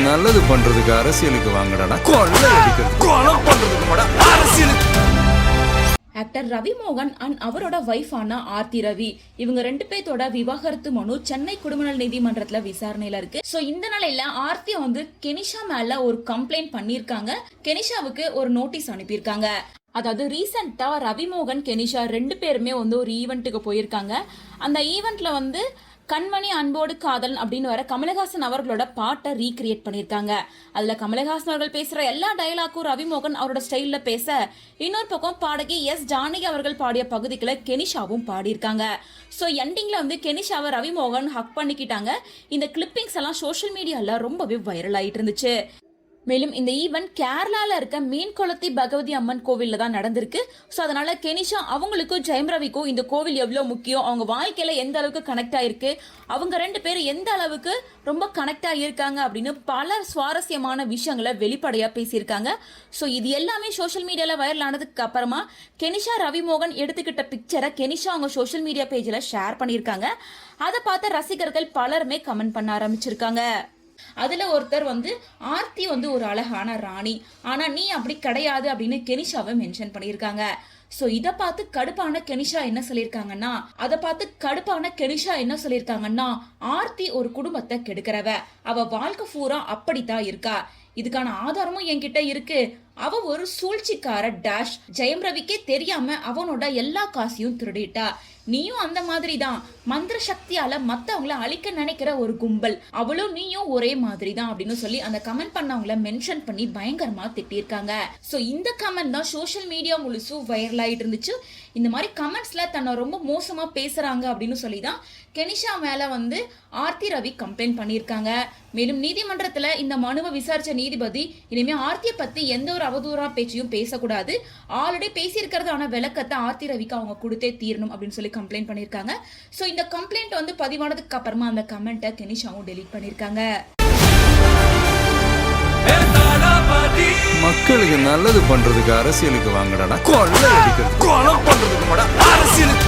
நல்லது பண்றதுக்கு அரசியலுக்கு வாங்கடா, கொள்ளை அடிக்கிறது கொலை பண்றதுக்கு அரசியலுக்கு. ஆக்டர் ரவி மோகன் அண்ட் அவரோட வைஃபான ஆர்த்தி ரவி இவங்க 2 பேத்தோட விவாகரத்து மனு சென்னை குடும்பநல நீதிமன்றத்துல விசாரணையில இருக்கு. சோ இந்த நிலையில ஆர்த்தி வந்து கெனிஷா மேல ஒரு கம்ப்ளைண்ட் பண்ணிருக்காங்க. கெனிஷாவுக்கு ஒரு நோட்டீஸ் அனுப்பியிருக்காங்க. அதாவது ரீசெண்டா ரவிமோகன் கெனிஷா 2 பேருமே வந்து ஒரு ஈவெண்ட்டுக்கு போயிருக்காங்க. அந்த ஈவெண்ட்ல வந்து கண்மணி அன்போடு காதல் அப்படின்னு வர கமலஹாசன் அவர்களோட பாட்டை ரீக்ரியேட் பண்ணியிருக்காங்க. அதுல கமலஹாசன் அவர்கள் பேசுற எல்லா டயலாக்கும் ரவிமோகன் அவரோட ஸ்டைல்ல பேச, இன்னொரு பக்கம் பாடகி எஸ் ஜானகி அவர்கள் பாடிய பகுதிகளை கெனிஷாவும் பாடியிருக்காங்க. ஸோ எண்டிங்ல வந்து கெனிஷாவை ரவிமோகன் ஹக் பண்ணிக்கிட்டாங்க. இந்த கிளிப்பிங்ஸ் எல்லாம் சோஷியல் மீடியால ரொம்பவே வைரல் ஆயிட்டு இருந்துச்சு. மேலும் இந்த ஈவெண்ட் கேரளால இருக்க மீன்குளத்தி பகவதி அம்மன் கோவில்ல தான் நடந்திருக்கு. ஸோ அதனால கெனிஷா அவங்களுக்கும் ஜெயம் ரவிக்கும் இந்த கோவில் எவ்வளவு முக்கியம், அவங்க வாழ்க்கையில எந்த அளவுக்கு கனெக்ட் ஆயிருக்கு, அவங்க 2 பேரும் எந்த அளவுக்கு ரொம்ப கனெக்ட் ஆகியிருக்காங்க அப்படின்னு பல சுவாரஸ்யமான விஷயங்களை வெளிப்படையா பேசியிருக்காங்க. ஸோ இது எல்லாமே சோஷியல் மீடியால வைரல் ஆனதுக்கு அப்புறமா கெனிஷா ரவிமோகன் எடுத்துக்கிட்ட பிக்சரை கெனிஷா அவங்க சோஷியல் மீடியா பேஜ்ல ஷேர் பண்ணியிருக்காங்க. அதை பார்த்த ரசிகர்கள் பலருமே கமெண்ட் பண்ண ஆரம்பிச்சிருக்காங்க. அதுல ஒருத்தர் வந்து ஆர்த்தி வந்து ஒரு அழகான ராணி, ஆனா நீ அப்படி கிடையாது அப்படின்னு கெனிஷாவை மென்ஷன் பண்ணியிருக்காங்க. சோ இத பார்த்து கடுப்பான கெனிஷா என்ன சொல்லியிருக்காங்கன்னா ஆர்த்தி ஒரு குடும்பத்தை கெடுக்கிறவ, அவ வாழ்க்கை பூரா அப்படித்தான் இருக்கா, இதுக்கான ஆதாரமும் என்கிட்ட இருக்கு, அவ ஒரு சூழ்ச்சிக்கார டேஷ், ஜெயம் ரவிக்கே தெரியாம அவனோட எல்லா காசையும் திருடிட்டா, நீயும் அந்த மாதிரி தான், மந்திர சக்தியால மத்தவங்கள அழிக்க நினைக்கிற ஒரு கும்பல், அவளும் நீயும் ஒரே மாதிரி தான் அப்படின்னு சொல்லி அந்த கமெண்ட் பண்ணவங்கள மென்ஷன் பண்ணி பயங்கரமா திட்டிருக்காங்க. சோ இந்த கமெண்ட் தான் சோஷியல் மீடியா முழுசும் வைரல் ஆயிட்டு இருந்துச்சு. இந்த மாதிரி கமெண்ட்ஸ்ல தன்னை ரொம்ப மோசமா பேசுறாங்க அப்படின்னு சொல்லி தான் கெனிஷா மேல வந்து ஆர்த்தி ரவி கம்ப்ளைண்ட் பண்ணியிருக்காங்க. மேலும் நீதிமன்றத்துல இந்த மனுவை விசாரிச்ச நீதிபதி இனிமே ஆர்த்தியை பத்தி எந்த ஒரு அவதூறா பேச்சையும் பேசக்கூடாது, ஆல்ரெடி பேசியிருக்கிறதான விளக்கத்தை ஆர்த்தி ரவிக்கு அவங்க கொடுத்தே தீரணும் அப்படின்னு சொல்லி கம்ப்ளைண்ட் பண்ணியிருக்காங்க. ஸோ இந்த கம்ப்ளைண்ட் வந்து பதிவானதுக்கு அப்புறமா அந்த கமெண்ட்டை கெனிஷாவும் டெலீட் பண்ணியிருக்காங்க. மக்களுக்கு நல்லது பண்றதுக்கு அரசியலுக்கு வாங்கடா, கொள்ளை அடிக்கிறது கொலை பண்றதுக்கு அரசியலுக்கு.